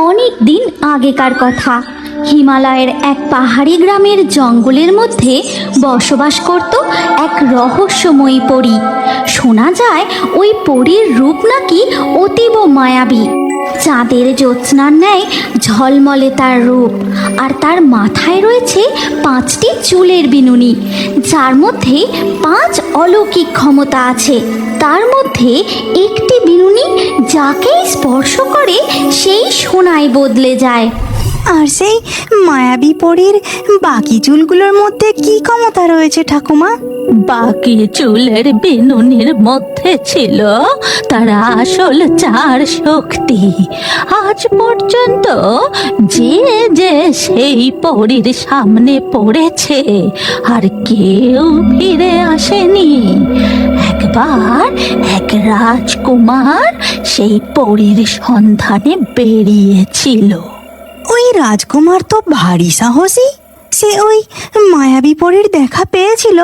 অনেক দিন আগেকার কথা। হিমালয়ের এক পাহাড়ি গ্রামের জঙ্গলের মধ্যে বসবাস করত এক রহস্যময়ী পরী। শোনা যায় ওই পরীর রূপ নাকি অতীব মায়াবী। চাঁদের জ্যোৎস্নার ন্যায় ঝলমলে তার রূপ, আর তার মাথায় রয়েছে 5টি চুলের বিনুনি, যার মধ্যে 5 অলৌকিক ক্ষমতা আছে। তার মধ্যে একটি বিনুনি যাকেই স্পর্শ করে সেই সোনায় বদলে যায়। আর সেই মায়াবী পরীর বাকি চুলগুলোর মধ্যে কি ক্ষমতা রয়েছে ঠাকুমা? বাকি চুলের বিনুনির মধ্যে ছিল তার আসল 4 শক্তি। আজ পর্যন্ত যে যে সেই পরীর সামনে পড়েছে আর কেউ ফিরে আসেনি। একবার এক রাজকুমার সেই পরীর সন্ধানে বেরিয়েছিল। ওই রাজকুমার তো ভারী সাহসী। সে ওই মায়াবী পরীর দেখা পেয়েছিল।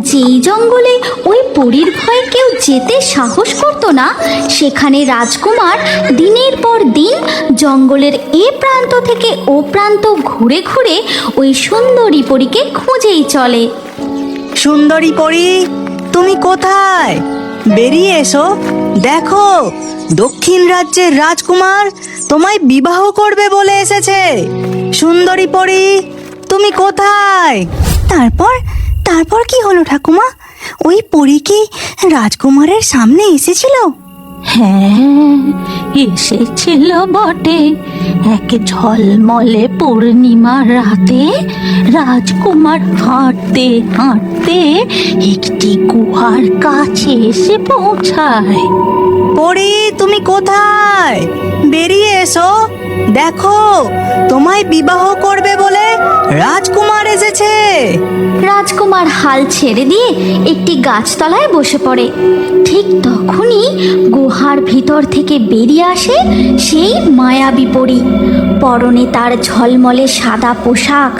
যেই জঙ্গলে ওই পরীর ভয়ে কেউ যেতে সাহস করতো না, সেখানে রাজকুমার দিনের পর দিন জঙ্গলের এ প্রান্ত থেকে ও প্রান্ত ঘুরে ঘুরে ওই সুন্দরী পরীকে খুঁজেই চলে। সুন্দরী পরী, তুমি কোথায়? বেরিয়ে এসো। দেখো, দক্ষিণ রাজ্যের রাজকুমার তোমায় বিবাহ করবে বলে এসেছে। সুন্দরী পরী, তুমি কোথায়? তারপর কি হলো ঠাকুমা? ওই পরী কি রাজকুমারের সামনে এসেছিল? হ্যাঁ, এসেছিল বটে। এক ঝলমলে পূর্ণিমার রাতে রাজকুমার হাঁটতে হাঁটতে একটি গুহার কাছে এসে পৌঁছায়। পরী, তুমি কোথায়? বেরিয়ে এসো। দেখো, তোমায় বিবাহ করবে বলে রাজকুমার এসেছে। রাজকুমার হাল ছেড়ে দিয়ে একটি গাছতলায় বসে পড়ে। ঠিক তখনই গুহার ভিতর থেকে বেরিয়ে আসে সেই মায়াবী পরী। পরনে তার ঝলমলে সাদা পোশাক,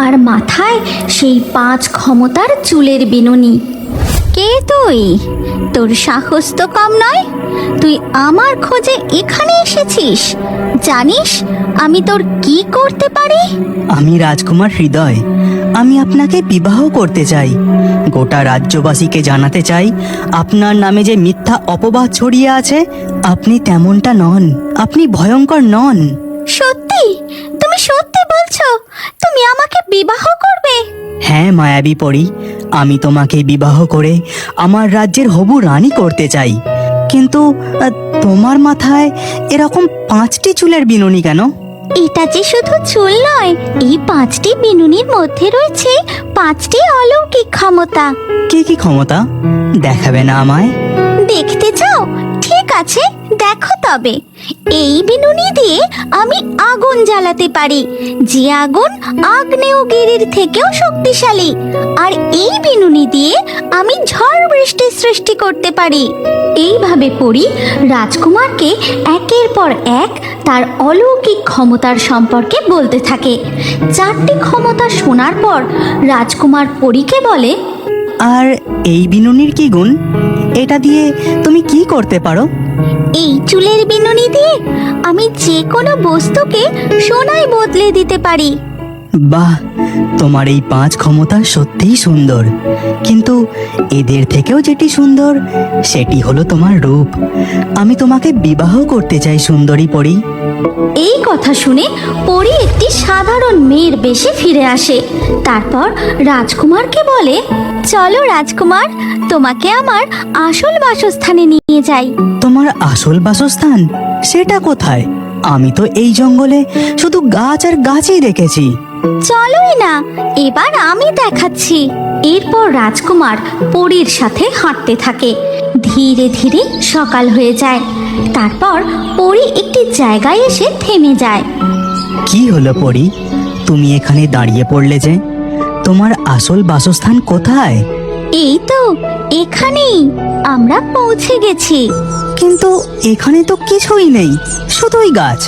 আর মাথায় সেই 5 ক্ষমতার চুলের বিনুনি। কে তুই? তোর সাহস তো কম নয়। তুই আমার খোঁজে এখানে এসেছিস। জানিস আমি তোর কি করতে পারি? আমি রাজকুমার হৃদয়। আমি আপনাকে বিবাহ করতে চাই। গোটা রাজ্যবাসীকে জানাতে চাই আপনার নামে যে মিথ্যা অপবাদ ছড়িয়ে আছে, আপনি তেমনটা নন। আপনি ভয়ঙ্কর নন। সত্যি? তুমি সত্যি বলছো? তুমি আমাকে বিবাহ করবে? হ্যাঁ মায়াবী পরী, আমি তোমাকে বিবাহ করে আমার রাজ্যের হবু রানী করতে চাই। কিন্তু তোমার মাথায় এরকম 5টি চুলের বিনুনি কেন? এটা যে শুধু চুল নয়, এই 5টি বিনুনির মধ্যে রয়েছে 5টি অলৌকিক ক্ষমতা। কি কি ক্ষমতা দেখাবে না আমায়? দেখতে চাও? ঠিক আছে, দেখো তবে। এই বিনুনি দিয়ে আমি আগুন জ্বালাতে পারি, যে আগুন আগ্নেয়গিরির থেকেও শক্তিশালী। আর এই বিনুনি দিয়ে আমি ঝড় বৃষ্টির সৃষ্টি করতে পারি। এইভাবে পরী রাজকুমারকে একের পর এক তার অলৌকিক ক্ষমতার সম্পর্কে বলতে থাকে। 4টি ক্ষমতা শোনার পর রাজকুমার পরীকে বলে, আর এই বিনুনির কি গুণ? এটা দিয়ে তুমি কি করতে পারো? এই চুলের বিনুনি দিয়ে আমি যে কোনো বস্তুকে সোনায় বদলে দিতে পারি। বাহ, তোমার এই 5 ক্ষমতা সত্যিই সুন্দর। কিন্তু এদের থেকেও যেটি সুন্দর সেটি হলো তোমার রূপ। আমি তোমাকে বিবাহ করতে চাই সুন্দরী পরী। এই কথা শুনে পরী একটি সাধারণ মেয়ের বেশে ফিরে আসে। তারপর রাজকুমারকে বলে, চলো রাজকুমার, তোমাকে আমার আসল বাসস্থানে নিয়ে যাই। তোমার আসল বাসস্থান সেটা কোথায়? আমি তো এই জঙ্গলে শুধু গাছ আর গাছই দেখেছি। চলোই না, এবার আমি দেখাচ্ছি। এরপর রাজকুমার পরীর সাথে হাঁটতে থাকে। ধীরে ধীরে সকাল হয়ে যায়। তারপর পরী একটি জায়গায় এসে থেমে যায়। কি হলো পরী, তুমি এখানে দাঁড়িয়ে পড়লে যে? তোমার আসল বাসস্থান কোথায়? এই তো এখানেই, আমরা পৌঁছে গেছি। কিন্তু এখানে তো কিছুই নেই, শুধুই গাছ।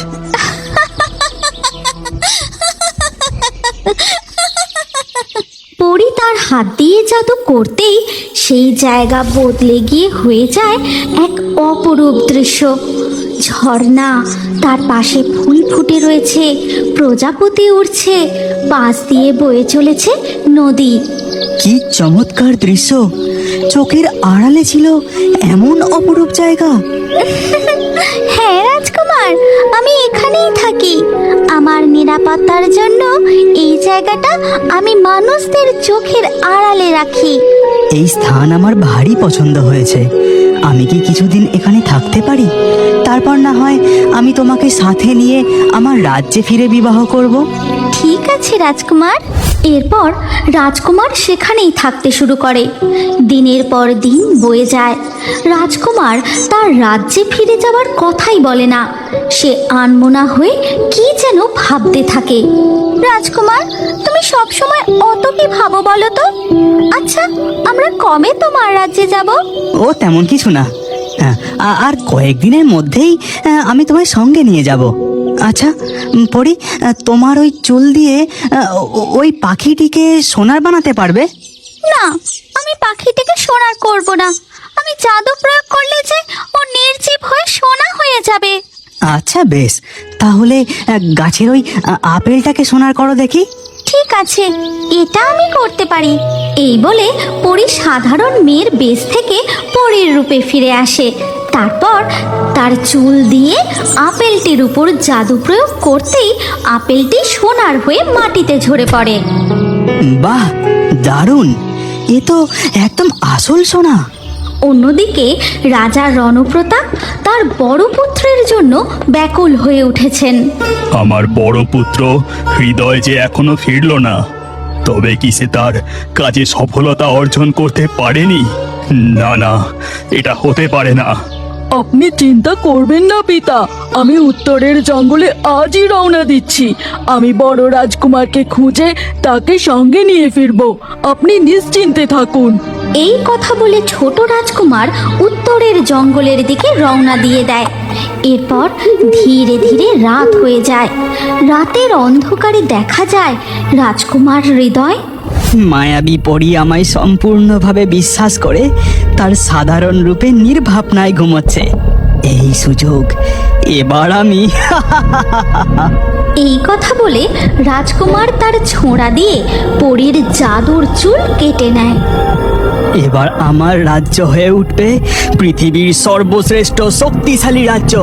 পরী তার হাত দিয়ে জাদু করতেই সেই জায়গা বদলে গিয়ে হয়ে যায় এক অপরূপ দৃশ্য। ঝর্ণা, তার পাশে ফুল ফুটে রয়েছে, প্রজাপতি উড়ছে, পাশ দিয়ে বয়ে চলেছে নদী। কি চমৎকার দৃশ্য! চোখের আড়ালে ছিল এমন অপরূপ জায়গা। হ্যাঁ রাজকুমার, আমি এখানেই থাকি। আমার নিরাপত্তার জন্য এই জায়গাটা আমি মানুষদের চোখের আড়ালে রাখি। এই স্থান আমার ভারী পছন্দ হয়েছে। আমি কি কিছুদিন এখানে থাকতে পারি? তারপর না হয় আমি তোমাকে সাথে নিয়ে আমার রাজ্যে ফিরে বিবাহ করব। ঠিক আছে রাজকুমার। এরপর রাজকুমার সেখানেই থাকতে শুরু করে। দিনের পর দিন বয়ে যায়। রাজকুমার তার রাজ্যে ফিরে যাওয়ার কথাই বলে না। সে আনমনা হয়ে কি যেন ভাবতে থাকে। রাজকুমার, তুমি সব সময় অত কি ভাবো বলো তো? আচ্ছা, আমরা কবে তোমার রাজ্যে যাব? ও তেমন কিছু না। আর কয়েকদিনের মধ্যেই আমি তোমায় সঙ্গে নিয়ে যাব। আচ্ছা পরি, তোমার ওই চুল দিয়ে ওই পাখিটিকে সোনার বানাতে পারবে? না, আমি পাখিটিকে সোনার করব না। আমি জাদু প্রয়োগ করলে যে ও নির্জীব হয়ে সোনা হয়ে যাবে। আচ্ছা বেশ, তাহলে গাছের ওই আপেলটাকে সোনার করো দেখি। ঠিক আছে, এটা আমি করতে পারি। এই বলে পরী সাধারণ মেয়ের বেশ থেকে পরীর রূপে ফিরে আসে। তারপর তার চুল দিয়ে আপেলটির উপর জাদু প্রয়োগ করতেই আপেলটি সোনার হয়ে মাটিতে ঝরে পড়ে। বাহ, দারুণ! এ তো একদম আসল সোনা। অন্যদিকে রাজা রণপ্রতাপ তার বড় পুত্রের জন্য ব্যাকুল হয়ে উঠেছেন। আমার বড় পুত্র হৃদয় যে এখনো ফিরল না, তবে কি সে তার কাজে সফলতা অর্জন করতে পারেনি? না না, এটা হতে পারে না। আপনি চিন্তা করবেন না পিতা, আমি উত্তরের জঙ্গলে আজই রওনা দিচ্ছি। আমি বড় রাজকুমারকে খুঁজে তাকে সঙ্গে নিয়ে ফিরবো। আপনি নিশ্চিন্তে থাকুন। এই কথা বলে ছোট রাজকুমার উত্তরের জঙ্গলের দিকে রওনা দিয়ে দেয়। এরপর ধীরে ধীরে রাত হয়ে যায়। রাতের অন্ধকারে দেখা যায় রাজকুমার হৃদয় মায়াবী পরী আমায় সম্পূর্ণভাবে বিশ্বাস করে তার সাধারণ রূপে নির্ভাবনায় ঘুমোচ্ছে। এই সুযোগ এবার আমি এই কথা বলে রাজকুমার তার ছোঁড়া দিয়ে পরীর জাদুর চুল কেটে নেয়। এবার আমার রাজ্য হয়ে উঠবে পৃথিবীর সর্বশ্রেষ্ঠ শক্তিশালী রাজ্য।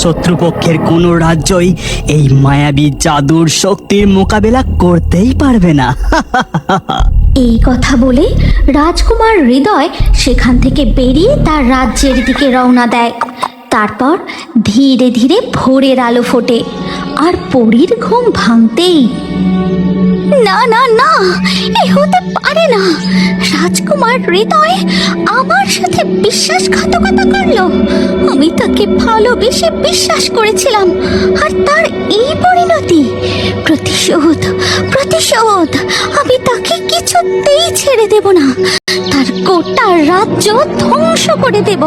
শত্রুপক্ষের কোনো রাজ্যই এই মায়াবী জাদুর শক্তির মোকাবেলা করতেই পারবে না। এই কথা বলে রাজকুমার হৃদয় সেখান থেকে বেরিয়ে তার রাজ্যের দিকে রওনা দেয়। তারপর ধীরে ধীরে ভোরের আলো ফোটে আর পরীর ঘুম ভাঙতেই, না না না, এ হতে পারে না। রাজকুমার হৃদয় আমার সাথে বিশ্বাসঘাতকতা করলো। আমি তাকে ভালোবেসে বিশ্বাস করেছিলাম, আর তার এই পরিণতি। প্রতিশোধ, প্রতিশোধ! আমি তাকে কিছুতেই ছেড়ে দেব না। তার গোটা রাজ্য ধ্বংস করে দেব।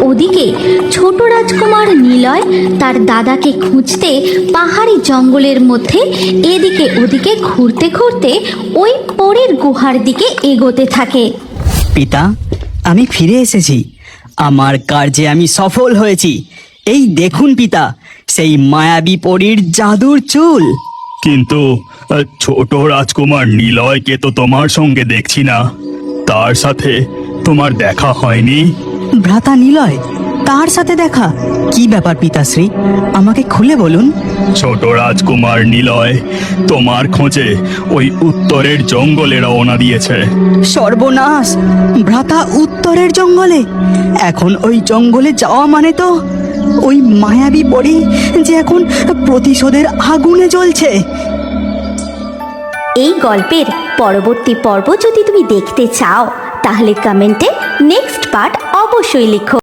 ওদিকে ছোট রাজকুমার নিলয় তার দাদাকে খুঁজতে পাহাড়ি জঙ্গলের মধ্যে এদিকে ওদিকে ঘুরতে ঘুরতে ওই পরীর গুহার দিকে এগোতে থাকে। পিতা, আমি ফিরে এসেছি। আমার কার্যে আমি সফল হয়েছি। এই দেখুন পিতা, সেই মায়াবী পরীর জাদুর চুল। কিন্তু ছোট রাজকুমার নিলয়কে তো তোমার সঙ্গে দেখছি না। তার সাথে তোমার দেখা হয়নি? ভ্রাতা নিলয়, তার সাথে দেখা? কি ব্যাপার পিতাশ্রী, আমাকে খুলে বলুন। ছোট রাজকুমার নিলয় তোমার খোঁজে ওই উত্তরের জঙ্গলে রওনা দিয়েছে। সর্বনাশ! ভ্রাতা উত্তরের জঙ্গলে? এখন ওই জঙ্গলে যাওয়া মানে তো ওই মায়াবী পরী যে এখন প্রতিশোধের আগুনে জ্বলছে। এই গল্পের পরবর্তী পর্ব যদি তুমি দেখতে চাও, তাহলে কমেন্টে নেক্সট পার্ট অবশ্যই লিখো।